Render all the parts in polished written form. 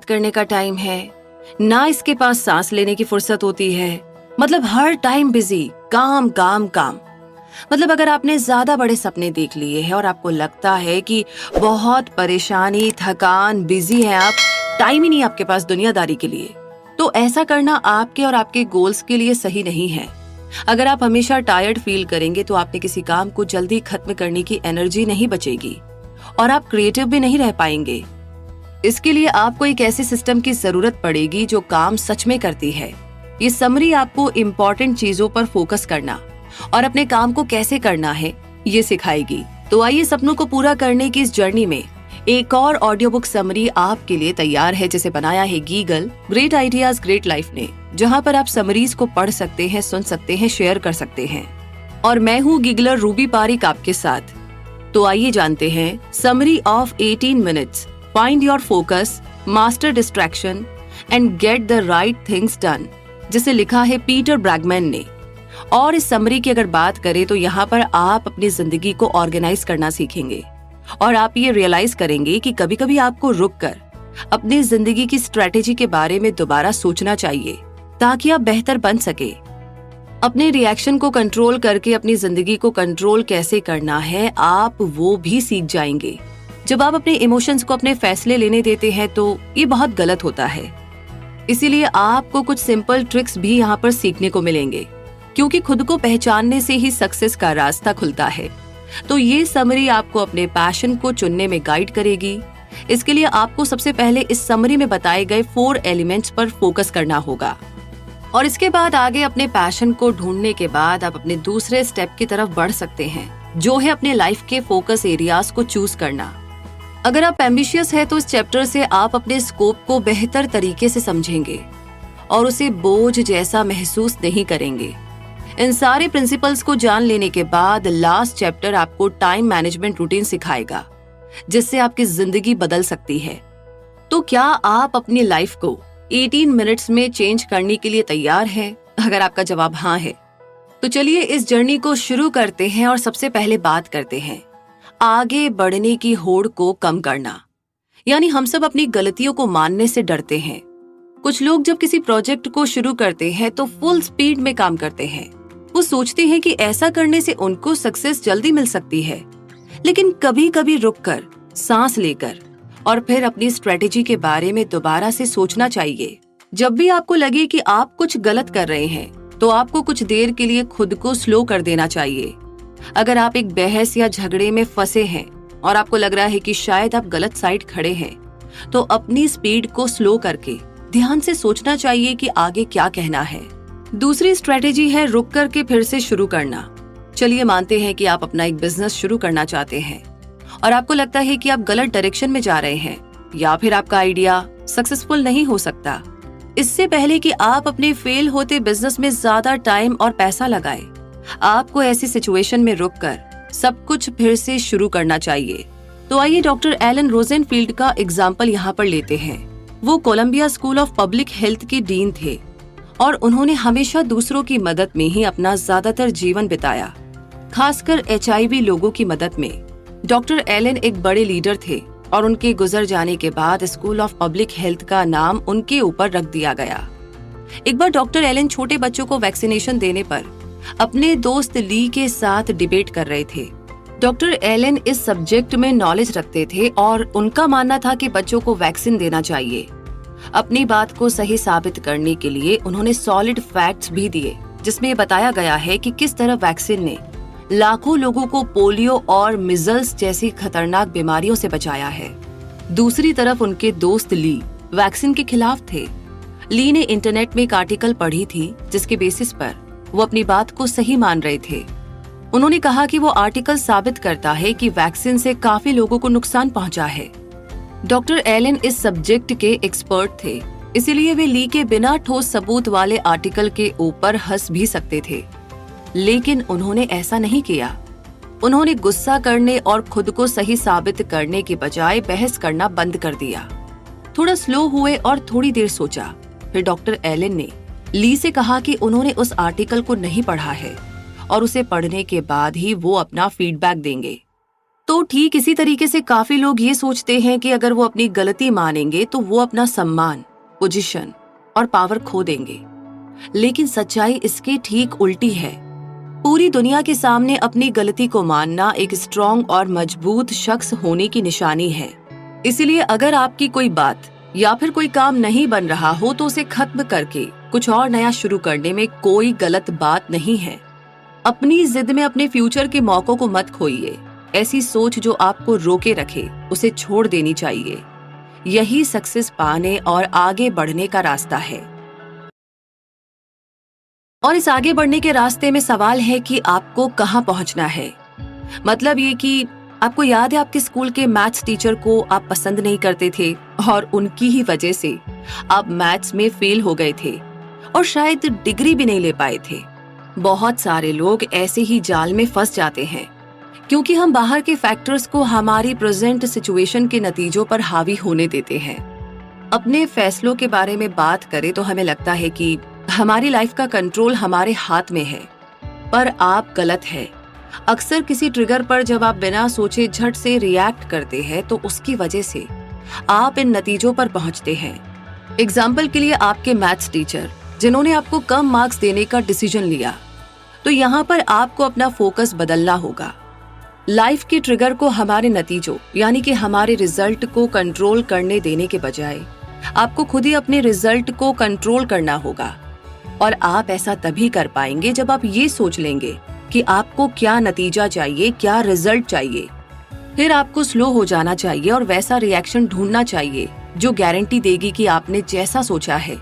करने का टाइम है, ना इसके पास सांस लेने की फुर्सत होती है। मतलब हर टाइम बिजी, काम काम काम। मतलब अगर आपने ज्यादा बड़े सपने देख लिए हैं और आपको लगता है कि बहुत परेशानी, थकान, बिजी है आप, टाइम ही नहीं आपके पास दुनियादारी के लिए, तो ऐसा करना आपके और आपके गोल्स के लिए सही नहीं है। अगर आप हमेशा टायर्ड फील करेंगे तो आपने किसी काम को जल्दी खत्म करने की एनर्जी नहीं बचेगी और आप क्रिएटिव भी नहीं रह पाएंगे। इसके लिए आपको एक ऐसे सिस्टम की जरूरत पड़ेगी जो काम सच में करती है। ये समरी आपको इम्पोर्टेंट चीजों पर फोकस करना और अपने काम को कैसे करना है ये सिखाएगी। तो आइए सपनों को पूरा करने की इस जर्नी में एक और ऑडियो बुक समरी आपके लिए तैयार है, जिसे बनाया है गीगल ग्रेट आइडियाज ग्रेट लाइफ ने, जहां पर आप समरीज को पढ़ सकते हैं, सुन सकते हैं, शेयर कर सकते हैं। और मैं हूँ गीगलर रूबी पारिक आपके साथ। तो आइए जानते हैं summary of 18 minutes, find your focus, master distraction and get the right things done, जिसे लिखा है पीटर ब्रैगमैन ने। और इस समरी की अगर बात करें तो यहाँ पर आप अपनी जिंदगी को ऑर्गेनाइज करना सीखेंगे और आप ये रियलाइज करेंगे कि कभी कभी आपको रुककर अपनी जिंदगी की स्ट्रेटेजी के बारे में दोबारा सोचना चाहिए ताकि आप बेहतर बन सके। अपने रिएक्शन को कंट्रोल करके अपनी जिंदगी को कंट्रोल कैसे करना है आप वो भी सीख जाएंगे। जब आप अपने इमोशंस को अपने फैसले लेने देते हैं तो ये बहुत गलत होता है। इसीलिए आपको कुछ सिंपल ट्रिक्स भी यहाँ पर सीखने को मिलेंगे, क्योंकि खुद को पहचानने से ही सक्सेस का रास्ता खुलता है। तो ये समरी आपको अपने पैशन को चुनने में गाइड करेगी। इसके लिए आपको सबसे पहले इस समरी में बताए गए 4 एलिमेंट्स पर फोकस करना होगा और इसके बाद आगे अपने पैशन को ढूंढने के बाद आप अपने दूसरे स्टेप की तरफ बढ़ सकते हैं, जो है अपने लाइफ के फोकस एरियाज को चूज करना। अगर आप एम्बिशियस है तो इस चैप्टर से आप अपने स्कोप को बेहतर तरीके से समझेंगे और उसे बोझ जैसा महसूस नहीं करेंगे। इन सारे प्रिंसिपल्स को जान लेने के बाद लास्ट चैप्टर आपको टाइम मैनेजमेंट रूटीन सिखाएगा, जिससे आपकी जिंदगी बदल सकती है। तो क्या आप अपनी लाइफ को 18 मिनट्स में चेंज करने के लिए तैयार हैं? अगर आपका जवाब हाँ है तो चलिए इस जर्नी को शुरू करते हैं और सबसे पहले बात करते हैं आगे बढ़ने की होड़ को कम करना। यानी हम सब अपनी गलतियों को मानने से डरते हैं। कुछ लोग जब किसी प्रोजेक्ट को शुरू करते हैं तो फुल स्पीड में काम करते हैं। वो सोचते हैं कि ऐसा करने से उनको सक्सेस जल्दी मिल सकती है, लेकिन कभी कभी रुककर, सांस लेकर और फिर अपनी स्ट्रेटेजी के बारे में दोबारा से सोचना चाहिए। जब भी आपको लगे कि आप कुछ गलत कर रहे हैं तो आपको कुछ देर के लिए खुद को स्लो कर देना चाहिए। अगर आप एक बहस या झगड़े में फंसे हैं और आपको लग रहा है कि शायद आप गलत साइड खड़े हैं, तो अपनी स्पीड को स्लो करके ध्यान से सोचना चाहिए कि आगे क्या कहना है। दूसरी स्ट्रेटेजी है रुक करके फिर से शुरू करना। चलिए मानते हैं कि आप अपना एक बिजनेस शुरू करना चाहते हैं और आपको लगता है कि आप गलत डायरेक्शन में जा रहे हैं या फिर आपका आइडिया सक्सेसफुल नहीं हो सकता। इससे पहले कि आप अपने फेल होते बिजनेस में ज्यादा टाइम और पैसा लगाए, आपको ऐसी सिचुएशन में रुककर सब कुछ फिर से शुरू करना चाहिए। तो आइए डॉक्टर एलन रोजेनफील्ड का एग्जाम्पल यहाँ पर लेते हैं। वो Columbia school of public health के डीन थे और उन्होंने हमेशा दूसरों की मदद में ही अपना ज्यादातर जीवन बिताया, खासकर HIV लोगों की मदद में। डॉक्टर एलन एक बड़े लीडर थे और उनके गुजर जाने के बाद स्कूल ऑफ पब्लिक हेल्थ का नाम उनके ऊपर रख दिया गया। एक बार डॉक्टर एलन छोटे बच्चों को वैक्सीनेशन देने पर अपने दोस्त ली के साथ डिबेट कर रहे थे। डॉक्टर एलन इस सब्जेक्ट में नॉलेज रखते थे और उनका मानना था कि बच्चों को वैक्सीन देना चाहिए। अपनी बात को सही साबित करने के लिए उन्होंने सॉलिड फैक्ट्स भी दिए, जिसमें बताया गया है कि किस तरह वैक्सीन ने लाखों लोगों को पोलियो और मिजल्स जैसी खतरनाक बीमारियों से बचाया है। दूसरी तरफ उनके दोस्त ली वैक्सीन के खिलाफ थे। ली ने इंटरनेट में एक आर्टिकल पढ़ी थी जिसके बेसिस पर वो अपनी बात को सही मान रहे थे। उन्होंने कहा कि वो आर्टिकल साबित करता है कि वैक्सीन से काफी लोगों को नुकसान पहुंचा है। डॉक्टर एलन इस सब्जेक्ट के एक्सपर्ट थे, इसीलिए वे ली के बिना ठोस सबूत वाले आर्टिकल के ऊपर हंस भी सकते थे, लेकिन उन्होंने ऐसा नहीं किया। उन्होंने गुस्सा करने और खुद को सही साबित करने के बजाय बहस करना बंद कर दिया। थोड़ा स्लो हुए और थोड़ी देर सोचा। फिर डॉक्टर एलन ने ली से कहा कि उन्होंने उस आर्टिकल को नहीं पढ़ा है और उसे पढ़ने के बाद ही वो अपना फीडबैक देंगे। तो ठीक इसी तरीके से काफी लोग ये सोचते हैं कि अगर वो अपनी गलती मानेंगे तो वो अपना सम्मान, पोजीशन और पावर खो देंगे। लेकिन सच्चाई इसके ठीक उल्टी है। पूरी दुनिया के सामने अपनी गलती को मानना एक स्ट्रॉन्ग और मजबूत शख्स होने की निशानी है। इसलिए अगर आपकी कोई बात या फिर कोई काम नहीं बन रहा हो तो उसे खत्म करके कुछ और नया शुरू करने में कोई गलत बात नहीं है। अपनी जिद में अपने फ्यूचर के मौकों को मत खोइए। ऐसी सोच जो आपको रोके रखे उसे छोड़ देनी चाहिए। यही सक्सेस पाने और आगे बढ़ने का रास्ता है। और इस आगे बढ़ने के रास्ते में सवाल है कि आपको कहाँ पहुंचना है। मतलब ये कि आपको याद है आपके स्कूल के मैथ्स टीचर को आप पसंद नहीं करते थे और उनकी ही वजह से आप मैथ्स में फेल हो गए थे और शायद डिग्री भी नहीं ले पाए थे। बहुत सारे लोग ऐसे ही जाल में फंस जाते हैं क्योंकि हम बाहर के फैक्टर्स को हमारी प्रेजेंट सिचुएशन के नतीजों पर हावी होने देते हैं। अपने फैसलों के बारे में बात करें तो हमें लगता है कि हमारी लाइफ का कंट्रोल हमारे हाथ में है, पर आप गलत है। अक्सर किसी ट्रिगर पर जब आप बिना सोचे झट से रिएक्ट करते हैं तो उसकी वजह से आप इन नतीजों पर पहुंचते हैं। एग्जाम्पल के लिए आपके मैथ्स टीचर जिन्होंने आपको कम मार्क्स देने का डिसीजन लिया, तो यहाँ पर आपको अपना फोकस बदलना होगा। लाइफ के ट्रिगर को हमारे नतीजों यानी कि हमारे रिजल्ट को कंट्रोल करने देने के बजाय आपको खुद ही अपने रिजल्ट को कंट्रोल करना होगा। और आप ऐसा तभी कर पाएंगे जब आप ये सोच लेंगे कि आपको क्या नतीजा चाहिए, क्या रिजल्ट चाहिए। फिर आपको स्लो हो जाना चाहिए और वैसा रिएक्शन ढूंढना चाहिए जो गारंटी देगी कि आपने जैसा सोचा है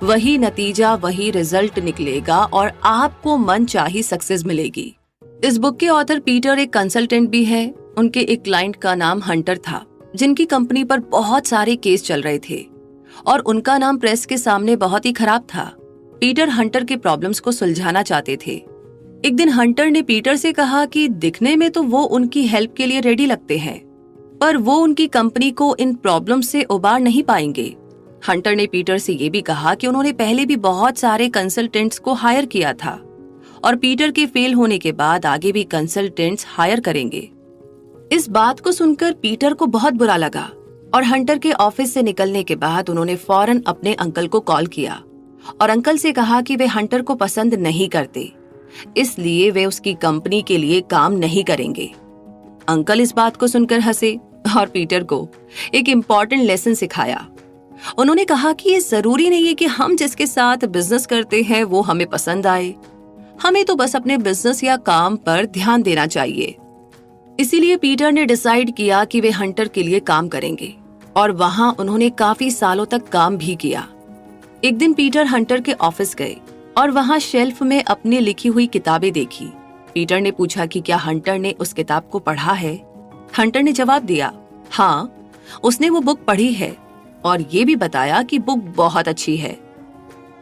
वही नतीजा, वही रिजल्ट निकलेगा और आपको मनचाही सक्सेस मिलेगी। इस बुक के ऑथर पीटर एक कंसल्टेंट भी है। उनके एक क्लाइंट का नाम हंटर था, जिनकी कंपनी पर बहुत सारे केस चल रहे थे और उनका नाम प्रेस के सामने बहुत ही खराब था। पीटर हंटर के प्रॉब्लम्स को सुलझाना चाहते थे। एक दिन हंटर ने पीटर से कहा कि दिखने में तो वो उनकी हेल्प के लिए रेडी लगते हैं, पर वो उनकी कंपनी को इन प्रॉब्लम से उबार नहीं पाएंगे। हंटर ने पीटर से ये भी कहा कि उन्होंने पहले भी बहुत सारे कंसल्टेंट्स को हायर किया था और पीटर के फेल होने के बाद आगे भी कंसल्टेंट्स हायर करेंगे। इस बात को सुनकर पीटर को बहुत बुरा लगा और हंटर के ऑफिस से निकलने के बाद उन्होंने फौरन अपने अंकल को कॉल किया और अंकल से कहा कि वे हंटर को पसंद नहीं करते, इसलिए वे उसकी कंपनी के लिए काम नहीं करेंगे। अंकल इस बात को सुनकर हंसे और पीटर को एक इम्पॉर्टेंट लेसन सिखाया। उन्होंने कहा कि ये जरूरी नहीं है कि हम जिसके साथ बिजनेस करते हैं वो हमें पसंद आए, हमें तो बस अपने बिजनेस या काम पर ध्यान देना चाहिए। इसीलिए पीटर ने डिसाइड किया कि वे हंटर के लिए काम करेंगे और वहां उन्होंने काफी सालों तक काम भी किया। एक दिन पीटर हंटर के ऑफिस गए और वहां शेल्फ में अपनी लिखी हुई किताबें देखी। पीटर ने पूछा कि क्या हंटर ने उस किताब को पढ़ा है। हंटर ने जवाब दिया, हाँ, उसने वो बुक पढ़ी है और ये भी बताया कि बुक बहुत अच्छी है।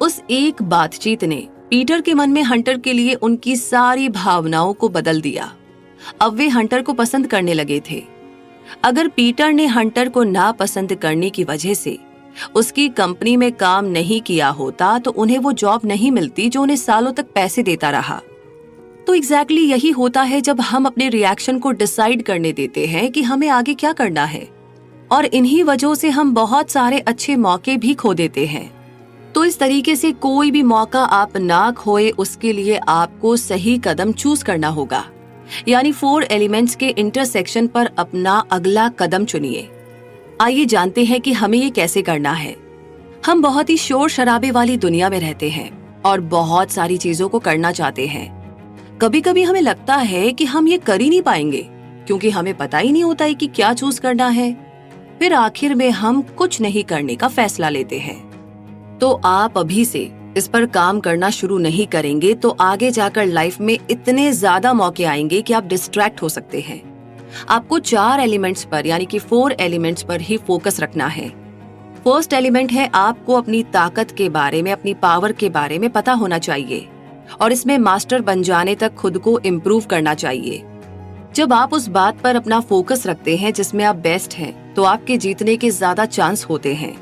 उस एक बातचीत ने पीटर के मन में हंटर के लिए उनकी सारी भावनाओं को बदल दिया। अब वे हंटर को पसंद करने लगे थे। अगर पीटर ने हंटर को नापसंद करने की वजह से उसकी कंपनी में काम नहीं किया होता तो उन्हें वो जॉब नहीं मिलती जो उन्हें सालों तक पैसे देता रहा। तो एग्जैक्टली यही होता है जब हम अपने रिएक्शन को डिसाइड करने देते हैं कि हमें आगे क्या करना है, और इन्हीं वजहों से हम बहुत सारे अच्छे मौके भी खो देते हैं। तो इस तरीके से कोई भी मौका आप ना खोए, उसके लिए आपको सही कदम चूज करना होगा, यानी 4 एलिमेंट्स के इंटरसेक्शन पर अपना अगला कदम चुनिए। आइए जानते हैं कि हमें ये कैसे करना है। हम बहुत ही शोर शराबे वाली दुनिया में रहते हैं और बहुत सारी चीजों को करना चाहते हैं। कभी कभी हमें लगता है कि हम ये कर ही नहीं पाएंगे क्योंकि हमें पता ही नहीं होता है कि क्या चूज करना है। फिर आखिर में हम कुछ नहीं करने का फैसला लेते हैं। तो आप अभी से इस पर काम करना शुरू नहीं करेंगे तो आगे जाकर लाइफ में इतने ज्यादा मौके आएंगे कि आप डिस्ट्रैक्ट हो सकते हैं। आपको 4 एलिमेंट्स पर यानी कि 4 एलिमेंट्स पर ही फोकस रखना है। फर्स्ट एलिमेंट है आपको अपनी ताकत के बारे में, अपनी पावर के बारे में पता होना चाहिए और इसमें मास्टर बन जाने तक खुद को इम्प्रूव करना चाहिए। जब आप उस बात पर अपना फोकस रखते हैं जिसमें आप बेस्ट हैं, तो आपके जीतने के ज्यादा चांस होते हैं।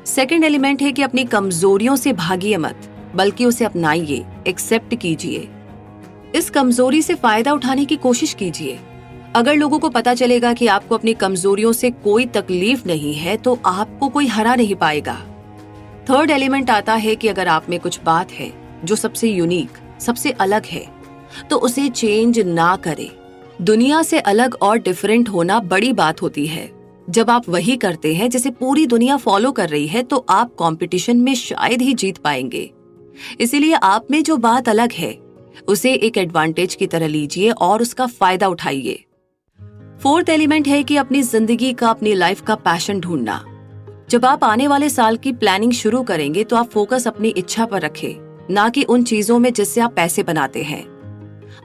सेकंड एलिमेंट है कि अपनी कमजोरियों से भागिए मत, बल्कि उसे अपनाइए, एक्सेप्ट कीजिए। इस कमजोरी से फायदा उठाने की कोशिश कीजिए। अगर लोगों को पता चलेगा कि आपको अपनी कमजोरियों से कोई तकलीफ नहीं है तो आपको कोई हरा नहीं पाएगा। थर्ड एलिमेंट आता है कि अगर आप में कुछ बात है जो सबसे यूनिक, सबसे अलग है, तो उसे चेंज ना करें। दुनिया से अलग और डिफरेंट होना बड़ी बात होती है। जब आप वही करते हैं जिसे पूरी दुनिया फॉलो कर रही है तो आप कंपटीशन में शायद ही जीत पाएंगे। इसीलिए आप में जो बात अलग है उसे एक एडवांटेज की तरह लीजिए और उसका फायदा उठाइए। फोर्थ एलिमेंट है कि अपनी जिंदगी का, अपनी लाइफ का पैशन ढूंढना। जब आप आने वाले साल की प्लानिंग शुरू करेंगे तो आप फोकस अपनी इच्छा पर रखें, ना कि उन चीजों में जिससे आप पैसे बनाते हैं।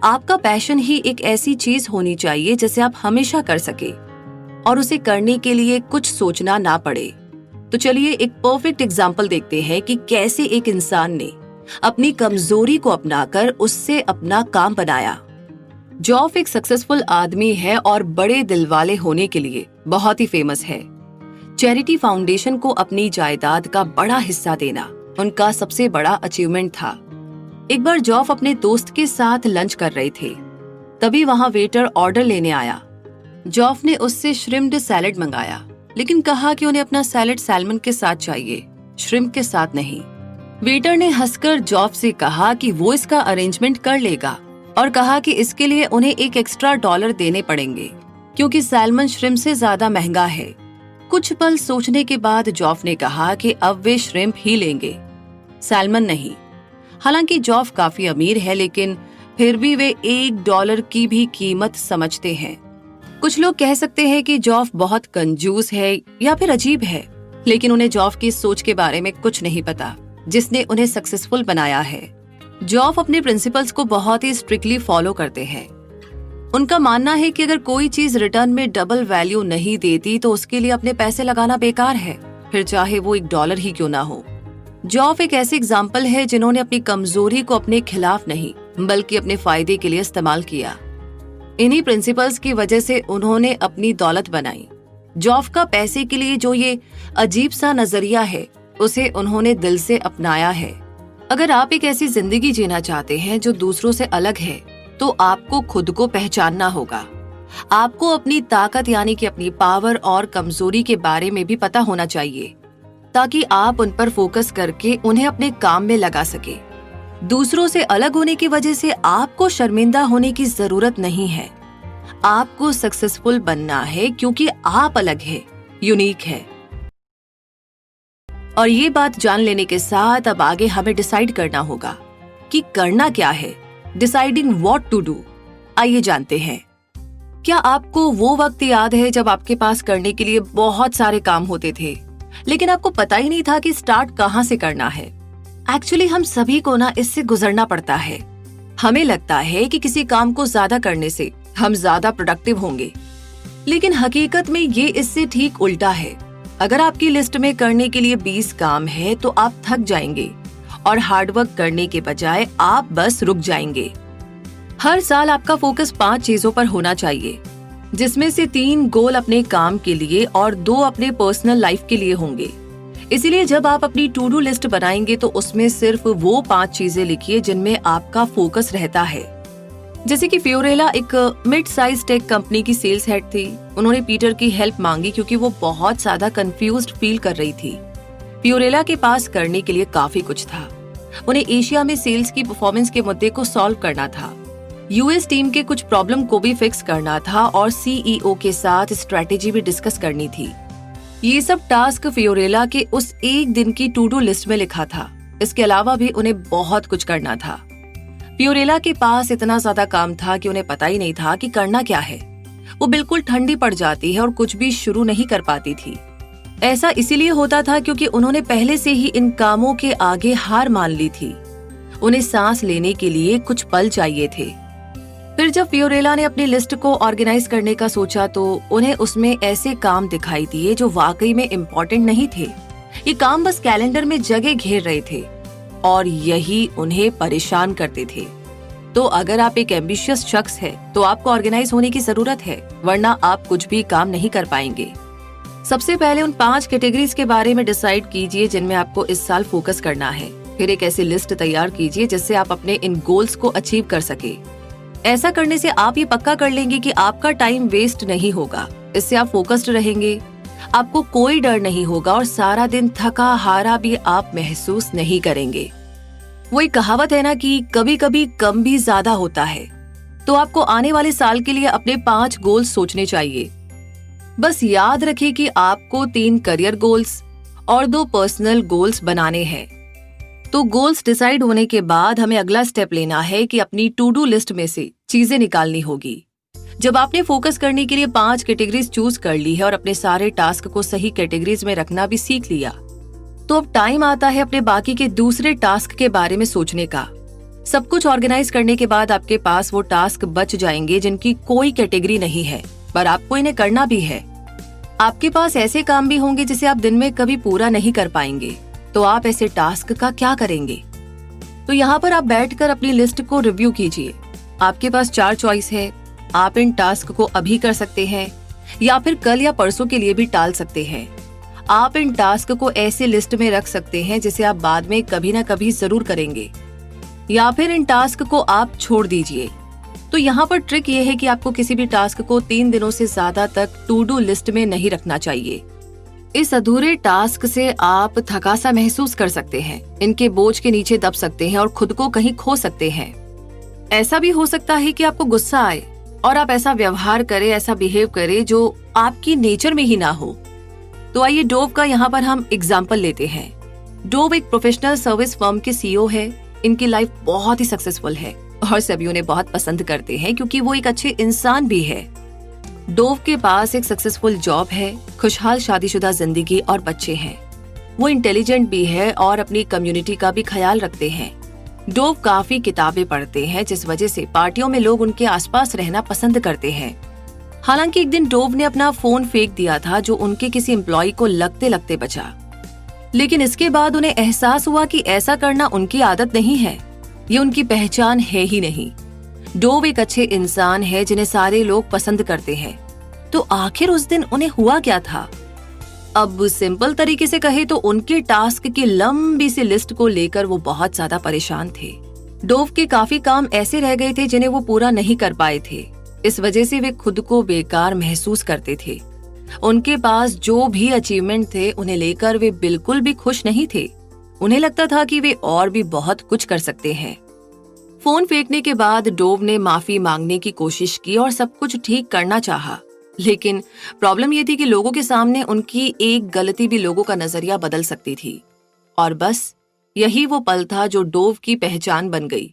आपका पैशन ही एक ऐसी चीज होनी चाहिए जिसे आप हमेशा कर सके और उसे करने के लिए कुछ सोचना ना पड़े। तो चलिए एक परफेक्ट एग्जाम्पल देखते हैं कि कैसे एक इंसान ने अपनी कमजोरी को अपनाकर उससे अपना काम बनाया। जॉफ एक सक्सेसफुल आदमी है और बड़े दिल वाले होने के लिए बहुत ही फेमस है। चैरिटी फाउंडेशन को अपनी जायदाद का बड़ा हिस्सा देना उनका सबसे बड़ा अचीवमेंट था। एक बार जॉफ अपने दोस्त के साथ लंच कर रहे थे, तभी वहां वेटर ऑर्डर लेने आया। जॉफ ने उससे श्रिम्प्ड सैलेड मंगाया, लेकिन कहा कि उन्हें अपना सैलेड सैल्मन के साथ चाहिए, श्रिम्प के साथ नहीं। वेटर ने हंसकर जॉफ से कहा कि वो इसका अरेंजमेंट कर लेगा और कहा कि इसके लिए उन्हें एक एक्स्ट्रा $1 देने पड़ेंगे क्योंकि सैल्मन श्रिम्प से ज्यादा महंगा है। कुछ पल सोचने के बाद जॉफ ने कहा कि अब वे श्रिम्प ही लेंगे, सैल्मन नहीं। हालांकि जॉफ काफी अमीर है, लेकिन फिर भी वे $1 की भी कीमत समझते हैं। कुछ लोग कह सकते हैं कि जॉफ बहुत कंजूस है या फिर अजीब है, लेकिन उन्हें जॉफ की सोच के बारे में कुछ नहीं पता जिसने उन्हें सक्सेसफुल बनाया है। जॉफ अपने प्रिंसिपल्स को बहुत ही स्ट्रिक्टली फॉलो करते हैं। उनका मानना है कि अगर कोई चीज रिटर्न में डबल वैल्यू नहीं देती तो उसके लिए अपने पैसे लगाना बेकार है, फिर चाहे वो $1 ही क्यों ना हो। जॉफ एक ऐसे एग्जाम्पल है जिन्होंने अपनी कमजोरी को अपने खिलाफ नहीं बल्कि अपने फायदे के लिए इस्तेमाल किया। इन्हीं प्रिंसिपल्स की वजह से उन्होंने अपनी दौलत बनाई। जॉफ का पैसे के लिए जो ये अजीब सा नजरिया है उसे उन्होंने दिल से अपनाया है। अगर आप एक ऐसी जिंदगी जीना चाहते हैं जो दूसरों से अलग है तो आपको खुद को पहचानना होगा। आपको अपनी ताकत यानी कि अपनी पावर और कमजोरी के बारे में भी पता होना चाहिए ताकि आप उन पर फोकस करके उन्हें अपने काम में लगा सके। दूसरों से अलग होने की वजह से आपको शर्मिंदा होने की जरूरत नहीं है। आपको सक्सेसफुल बनना है क्योंकि आप अलग है, यूनिक है। और ये बात जान लेने के साथ अब आगे हमें डिसाइड करना होगा कि करना क्या है। Deciding what to do. आइए जानते हैं। क्या आपको वो वक्त याद है जब आपके पास करने के लिए बहुत सारे काम होते थे, लेकिन आपको पता ही नहीं था कि स्टार्ट कहाँ से करना है? एक्चुअली हम सभी को ना इससे गुजरना पड़ता है। हमें लगता है कि किसी काम को ज्यादा करने से हम ज्यादा प्रोडक्टिव होंगे, लेकिन हकीकत में ये इससे ठीक उल्टा है। अगर आपकी लिस्ट में करने के लिए 20 काम है तो आप थक जाएंगे और हार्डवर्क करने के बजाय आप बस रुक जाएंगे। हर साल आपका फोकस 5 चीजों पर होना चाहिए, जिसमें से 3 गोल अपने काम के लिए और 2 अपने पर्सनल लाइफ के लिए होंगे। इसीलिए जब आप अपनी टू डू लिस्ट बनाएंगे तो उसमें सिर्फ वो 5 चीजें लिखिए जिनमें आपका फोकस रहता है। जैसे कि फ्योरेला एक मिड साइज टेक कंपनी की सेल्स हेड थी। उन्होंने पीटर की हेल्प मांगी क्योंकि वो बहुत ज्यादा कंफ्यूज्ड फील कर रही थी। फ्योरेला के पास करने के लिए काफी कुछ था। उन्हें एशिया में सेल्स की परफॉर्मेंस के मुद्दे को सॉल्व करना था, यूएस टीम के कुछ प्रॉब्लम को भी फिक्स करना था और सीईओ के साथ स्ट्रेटेजी भी डिस्कस करनी थी। ये सब टास्क फ्योरेला के उस एक दिन की टू डू लिस्ट में लिखा था। इसके अलावा भी उन्हें बहुत कुछ करना था। फ्योरेला के पास इतना ज्यादा काम था कि उन्हें पता ही नहीं था कि करना क्या है। वो बिल्कुल ठंडी पड़ जाती है और कुछ भी शुरू नहीं कर पाती थी। ऐसा इसीलिए होता था क्योंकि उन्होंने पहले से ही इन कामों के आगे हार मान ली थी। उन्हें सांस लेने के लिए कुछ पल चाहिए थे। फिर जब फ्योरेला ने अपनी लिस्ट को ऑर्गेनाइज करने का सोचा तो उन्हें उसमें ऐसे काम दिखाई दिए जो वाकई में इम्पोर्टेंट नहीं थे। ये काम बस कैलेंडर में जगह घेर रहे थे और यही उन्हें परेशान करते थे। तो अगर आप एक एम्बिशियस शख्स है तो आपको ऑर्गेनाइज होने की जरूरत है, वरना आप कुछ भी काम नहीं कर पाएंगे। सबसे पहले उन 5 कैटेगरीज के बारे में डिसाइड कीजिए जिनमें आपको इस साल फोकस करना है। फिर एक ऐसी लिस्ट तैयार कीजिए जिससे आप अपने इन गोल्स को अचीव कर सके। ऐसा करने से आप ये पक्का कर लेंगे कि आपका टाइम वेस्ट नहीं होगा। इससे आप फोकस्ड रहेंगे, आपको कोई डर नहीं होगा और सारा दिन थका हारा भी आप महसूस नहीं करेंगे। वो एक कहावत है ना कि कभी कभी कम भी ज्यादा होता है। तो आपको आने वाले साल के लिए अपने 5 गोल्स सोचने चाहिए। बस याद रखिए कि आपको 3 करियर गोल्स और 2 पर्सनल गोल्स बनाने हैं। तो गोल्स डिसाइड होने के बाद हमें अगला स्टेप लेना है कि अपनी टू डू लिस्ट में से चीजें निकालनी होगी। जब आपने फोकस करने के लिए 5 कैटेगरीज चूज कर ली है और अपने सारे टास्क को सही कैटेगरीज में रखना भी सीख लिया, तो अब टाइम आता है अपने बाकी के दूसरे टास्क के बारे में सोचने का। सब कुछ ऑर्गेनाइज करने के बाद आपके पास वो टास्क बच जाएंगे जिनकी कोई कैटेगरी नहीं है, पर आपको इन्हें करना भी है। आपके पास ऐसे काम भी होंगे जिसे आप दिन में कभी पूरा नहीं कर पाएंगे, तो आप ऐसे टास्क का क्या करेंगे? तो यहाँ पर आप बैठकर अपनी लिस्ट को रिव्यू कीजिए। आपके पास 4 चॉइस है। आप इन टास्क को अभी कर सकते हैं या फिर कल या परसों के लिए भी टाल सकते हैं। आप इन टास्क को ऐसे लिस्ट में रख सकते हैं जिसे आप बाद में कभी ना कभी जरूर करेंगे, या फिर इन टास्क को आप छोड़ दीजिए। तो यहाँ पर ट्रिक ये है कि आपको किसी भी टास्क को 3 दिनों से ज्यादा तक टू डू लिस्ट में नहीं रखना चाहिए। इस अधूरे टास्क से आप थका सा महसूस कर सकते हैं, इनके बोझ के नीचे दब सकते हैं और खुद को कहीं खो सकते हैं। ऐसा भी हो सकता है कि आपको गुस्सा आए और आप ऐसा व्यवहार करें, ऐसा बिहेव करें जो आपकी नेचर में ही ना हो। तो आइए डोव का यहाँ पर हम एग्जाम्पल लेते हैं। डोव एक प्रोफेशनल सर्विस फर्म के सीईओ है। इनकी लाइफ बहुत ही सक्सेसफुल है और सभी उन्हें बहुत पसंद करते हैं क्योंकि वो एक अच्छे इंसान भी है। डोव के पास एक सक्सेसफुल जॉब है, खुशहाल शादीशुदा जिंदगी और बच्चे हैं। वो इंटेलिजेंट भी है और अपनी कम्युनिटी का भी ख्याल रखते हैं। डोव काफी किताबें पढ़ते हैं, जिस वजह से पार्टियों में लोग उनके आसपास रहना पसंद करते हैं। हालांकि एक दिन डोव ने अपना फोन फेंक दिया था जो उनके किसी एम्प्लॉय को लगते लगते बचा, लेकिन इसके बाद उन्हें एहसास हुआ कि ऐसा करना उनकी आदत नहीं है, ये उनकी पहचान है ही नहीं। डोव एक अच्छे इंसान है जिन्हें सारे लोग पसंद करते हैं। तो आखिर उस दिन उन्हें हुआ क्या था? अब सिंपल तरीके से कहे तो उनके टास्क की लंबी सी लिस्ट को लेकर वो बहुत ज्यादा परेशान थे। डोव के काफी काम ऐसे रह गए थे जिन्हें वो पूरा नहीं कर पाए थे। इस वजह से वे खुद को बेकार महसूस करते थे। उनके पास जो भी अचीवमेंट थे उन्हें लेकर वे बिल्कुल भी खुश नहीं थे। उन्हें लगता था कि वे और भी बहुत कुछ कर सकते हैं। फोन फेंकने के बाद डोव ने माफी मांगने की कोशिश की और सब कुछ ठीक करना चाहा, लेकिन प्रॉब्लम ये थी कि लोगों के सामने उनकी एक गलती भी लोगों का नजरिया बदल सकती थी। और बस यही वो पल था जो डोव की पहचान बन गई,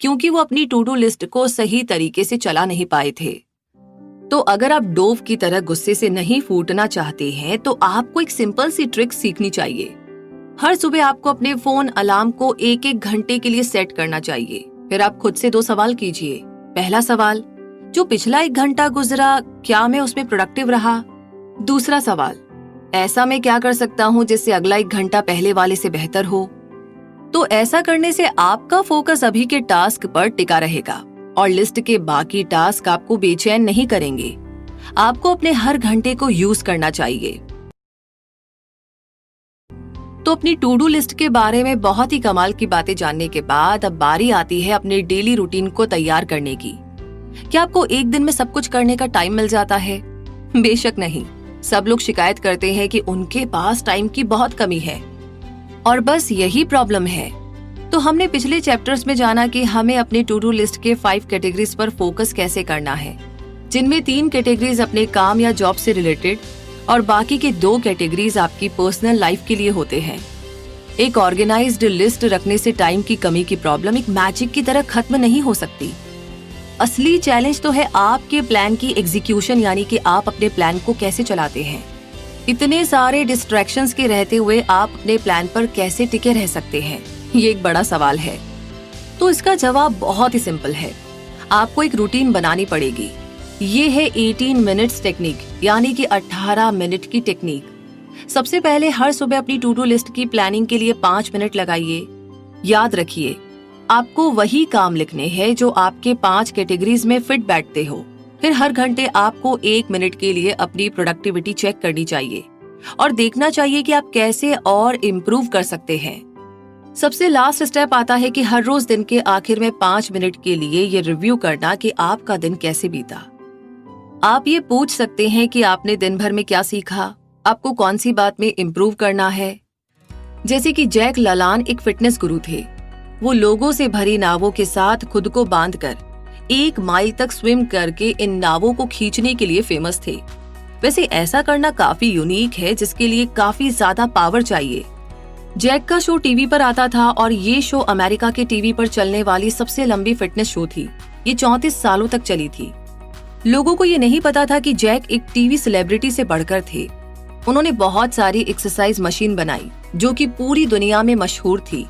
क्योंकि वो अपनी टू डू लिस्ट को सही तरीके से चला नहीं पाए थे। तो अगर आप डोव की तरह गुस्से से नहीं फूटना चाहते हैं तो आपको एक सिंपल सी ट्रिक सीखनी चाहिए। हर सुबह आपको अपने फोन अलार्म को 1-1 घंटे के लिए सेट करना चाहिए। फिर आप खुद से 2 सवाल कीजिए। पहला सवाल, जो पिछला 1 घंटा गुजरा क्या मैं उसमें प्रोडक्टिव रहा? दूसरा सवाल, ऐसा मैं क्या कर सकता हूँ जिससे अगला 1 घंटा पहले वाले से बेहतर हो? तो ऐसा करने से आपका फोकस अभी के टास्क पर टिका रहेगा और लिस्ट के बाकी टास्क आपको बेचैन नहीं करेंगे। आपको अपने हर घंटे को यूज करना चाहिए। तो अपनी टू डू लिस्ट के बारे में बहुत ही कमाल की बातें जानने के बाद अब बारी आती है अपने डेली रूटीन को तैयार करने की। क्या आपको एक दिन में सब कुछ करने का टाइम मिल जाता है? बेशक नहीं। सब लोग शिकायत करते हैं कि उनके पास टाइम की बहुत कमी है और बस यही प्रॉब्लम है। तो हमने पिछले चैप्टर्स में जाना कि हमें अपने टू डू लिस्ट के 5 कैटेगरीज पर फोकस कैसे करना है, जिनमें 3 कैटेगरीज अपने काम या जॉब से रिलेटेड और बाकी के 2 कैटेगरीज आपकी पर्सनल लाइफ के लिए होते हैं। एक ऑर्गेनाइज्ड लिस्ट रखने से टाइम की कमी की प्रॉब्लम एक मैजिक की तरह खत्म नहीं हो सकती। असली चैलेंज तो है आपके प्लान की एग्जीक्यूशन, यानी कि आप अपने प्लान को कैसे चलाते हैं। इतने सारे डिस्ट्रैक्शंस के रहते हुए आप अपने प्लान पर कैसे टिके रह सकते हैं, ये एक बड़ा सवाल है। तो इसका जवाब बहुत ही सिंपल है। आपको एक रूटीन बनानी पड़ेगी। ये है 18 मिनट्स टेक्निक, यानी कि 18 मिनट की टेक्निक। सबसे पहले हर सुबह अपनी टू डू लिस्ट की प्लानिंग के लिए 5 मिनट लगाइए। याद रखिए, आपको वही काम लिखने हैं जो आपके 5 कैटेगरीज में फिट बैठते हो। फिर हर घंटे आपको 1 मिनट के लिए अपनी प्रोडक्टिविटी चेक करनी चाहिए और देखना चाहिए कि आप कैसे और इम्प्रूव कर सकते हैं। सबसे लास्ट स्टेप आता है कि हर रोज दिन के आखिर में 5 मिनट के लिए ये रिव्यू करना कि आपका दिन कैसे बीता। आप ये पूछ सकते हैं कि आपने दिन भर में क्या सीखा, आपको कौन सी बात में इम्प्रूव करना है। जैसे कि जैक ललान एक फिटनेस गुरु थे। वो लोगों से भरी नावों के साथ खुद को बांधकर 1 माइल तक स्विम करके इन नावों को खींचने के लिए फेमस थे। वैसे ऐसा करना काफी यूनिक है, जिसके लिए काफी ज्यादा पावर चाहिए। जैक का शो टीवी पर आता था और ये शो अमेरिका के टीवी पर चलने वाली सबसे लंबी फिटनेस शो थी। ये 34 सालों तक चली थी। लोगों को ये नहीं पता था कि जैक एक टीवी सेलिब्रिटी से बढ़कर थे। उन्होंने बहुत सारी एक्सरसाइज मशीन बनाई जो कि पूरी दुनिया में मशहूर थी।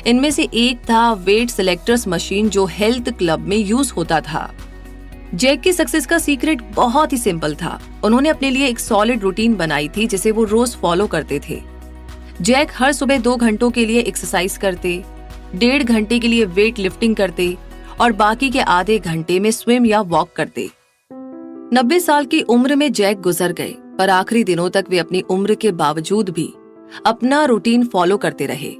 इनमें से एक था वेट सिलेक्टर्स मशीन, जो हेल्थ क्लब में यूज होता था। जैक की सक्सेस का सीक्रेट बहुत ही सिंपल था। उन्होंने अपने लिए एक सॉलिड रूटीन बनाई थी जिसे वो रोज फॉलो करते थे। जैक हर सुबह 2 घंटों के लिए एक्सरसाइज करते, 1.5 घंटे के लिए वेट लिफ्टिंग करते और बाकी के आधे घंटे में स्विम या वॉक करते। 90 साल की उम्र में जैक गुजर गए, पर आखिरी दिनों तक वे अपनी उम्र के बावजूद भी अपना रूटीन फॉलो करते रहे।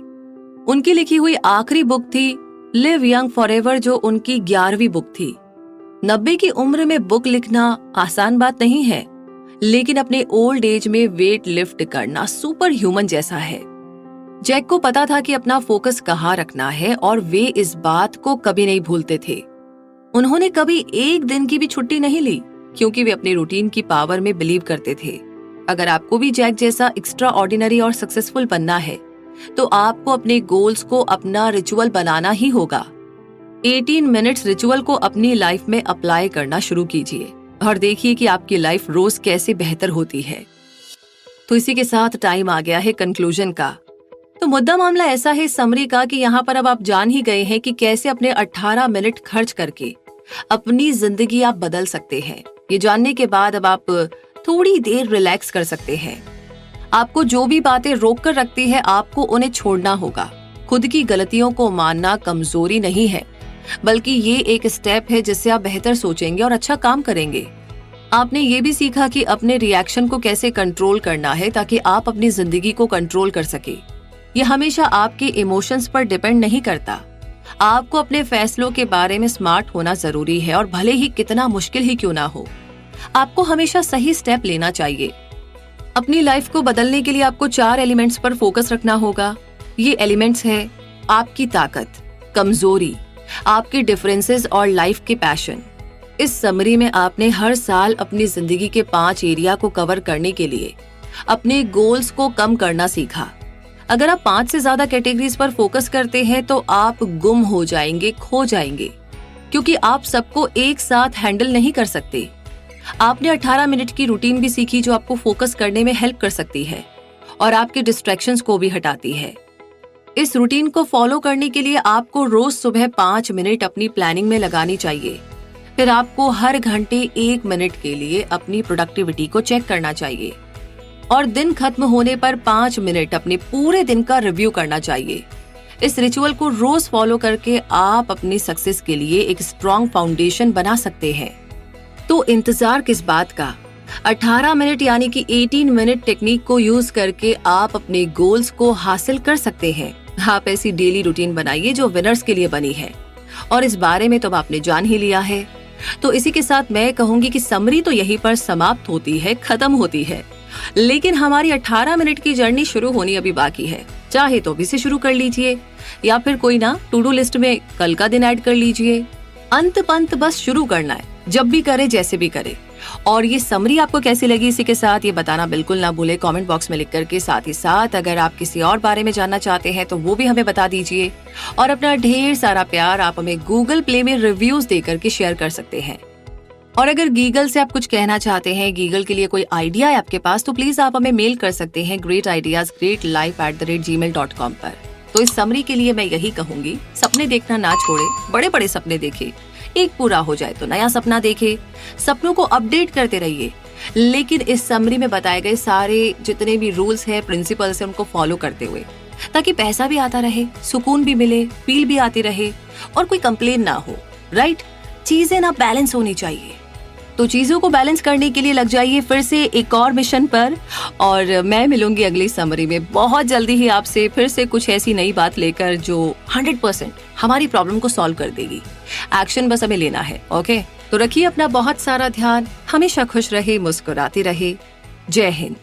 उनकी लिखी हुई आखिरी बुक थी लिव यंग फॉरएवर, जो उनकी 11वीं बुक थी। 90 की उम्र में बुक लिखना आसान बात नहीं है, लेकिन अपने ओल्ड एज में वेट लिफ्ट करना सुपर ह्यूमन जैसा है। जैक को पता था कि अपना फोकस कहाँ रखना है और वे इस बात को कभी नहीं भूलते थे। उन्होंने कभी एक दिन की भी छुट्टी नहीं ली, क्योंकि वे अपनी रूटीन की पावर में बिलीव करते थे। अगर आपको भी जैक जैसा एक्स्ट्रा ऑर्डिनरी और सक्सेसफुल बनना है तो आपको अपने गोल्स को अपना रिचुअल बनाना ही होगा। 18 मिनट्स रिचुअल को अपनी लाइफ में अप्लाई करना शुरू कीजिए और देखिए कि आपकी लाइफ रोज कैसे बेहतर होती है। तो इसी के साथ टाइम आ गया है कंक्लूजन का। तो मुद्दा मामला ऐसा है समरी का कि यहाँ पर अब आप जान ही गए हैं कि कैसे अपने 18 मिनट खर्च करके अपनी जिंदगी आप बदल सकते हैं। ये जानने के बाद अब आप थोड़ी देर रिलैक्स कर सकते हैं। आपको जो भी बातें रोक कर रखती है, आपको उन्हें छोड़ना होगा। खुद की गलतियों को मानना कमजोरी नहीं है, बल्कि ये एक स्टेप है जिससे आप बेहतर सोचेंगे और अच्छा काम करेंगे। आपने ये भी सीखा कि अपने रिएक्शन को कैसे कंट्रोल करना है ताकि आप अपनी जिंदगी को कंट्रोल कर सके। ये हमेशा आपके इमोशंस पर डिपेंड नहीं करता। आपको अपने फैसलों के बारे में स्मार्ट होना जरूरी है, और भले ही कितना मुश्किल ही क्यों ना हो, आपको हमेशा सही स्टेप लेना चाहिए। अपनी लाइफ को बदलने के लिए आपको 4 एलिमेंट्स पर फोकस रखना होगा। ये एलिमेंट्स है आपकी ताकत, कमजोरी, आपके डिफरेंसेस और लाइफ के पैशन। इस समरी में आपने हर साल अपनी जिंदगी के 5 एरिया को कवर करने के लिए अपने गोल्स को कम करना सीखा। अगर आप 5 से ज्यादा कैटेगरीज पर फोकस करते हैं तो आप गुम हो जाएंगे, खो जाएंगे, क्योंकि आप सबको एक साथ हैंडल नहीं कर सकते। आपने 18 मिनट की रूटीन भी सीखी जो आपको फोकस करने में हेल्प कर सकती है और आपके डिस्ट्रैक्शंस को भी हटाती है। इस रूटीन को फॉलो करने के लिए आपको रोज सुबह 5 मिनट अपनी प्लानिंग में लगानी चाहिए। फिर आपको हर घंटे 1 मिनट के लिए अपनी प्रोडक्टिविटी को चेक करना चाहिए और दिन खत्म होने पर 5 मिनट अपने पूरे दिन का रिव्यू करना चाहिए। इस रिचुअल को रोज फॉलो करके आप अपनी सक्सेस के लिए एक स्ट्रॉन्ग फाउंडेशन बना सकते हैं। तो इंतजार किस बात का? 18 मिनट यानी कि 18 मिनट टेक्निक को यूज करके आप अपने गोल्स को हासिल कर सकते हैं। आप ऐसी डेली रूटीन बनाइए जो विनर्स के लिए बनी है, और इस बारे में तो आपने जान ही लिया है। तो इसी के साथ मैं कहूंगी कि समरी तो यहीं पर समाप्त होती है, खत्म होती है, लेकिन हमारी 18 मिनट की जर्नी शुरू होनी अभी बाकी है। चाहे तो अभी से शुरू कर लीजिए, या फिर कोई ना टू डू लिस्ट में कल का दिन ऐड कर लीजिए। अंत पंत बस शुरू करना है, जब भी करे जैसे भी करे। और ये समरी आपको कैसी लगी, इसी के साथ ये बताना बिल्कुल ना भूले कमेंट बॉक्स में लिख करके। साथ ही साथ अगर आप किसी और बारे में जानना चाहते हैं तो वो भी हमें बता दीजिए, और अपना ढेर सारा प्यार आप हमें गूगल प्ले में रिव्यूज दे करके शेयर कर सकते हैं। और अगर गीगल से आप कुछ कहना चाहते हैं, गीगल के लिए कोई आइडिया है आपके पास, तो प्लीज आप हमें मेल कर सकते हैं greatideasgreatlife@gmail.com पर। तो इस समरी के लिए मैं यही कहूंगी, सपने देखना ना छोड़े, बड़े बड़े सपने देखे। एक पूरा हो जाए तो नया सपना देखे, सपनों को अपडेट करते रहिए, लेकिन इस समरी में बताए गए सारे जितने भी रूल्स हैं, प्रिंसिपल्स हैं, उनको फॉलो करते हुए, ताकि पैसा भी आता रहे, सुकून भी मिले, फील भी आती रहे और कोई कंप्लेन ना हो। राइट? चीजें ना बैलेंस होनी चाहिए। तो चीजों को बैलेंस करने के लिए लग जाइए फिर से एक और मिशन पर, और मैं मिलूंगी अगली समरी में बहुत जल्दी ही आपसे फिर से कुछ ऐसी नई बात लेकर जो 100% हमारी प्रॉब्लम को सॉल्व कर देगी। एक्शन बस हमें लेना है। ओके, तो रखिए अपना बहुत सारा ध्यान, हमेशा खुश रहे, मुस्कुराते रहे। जय हिंद।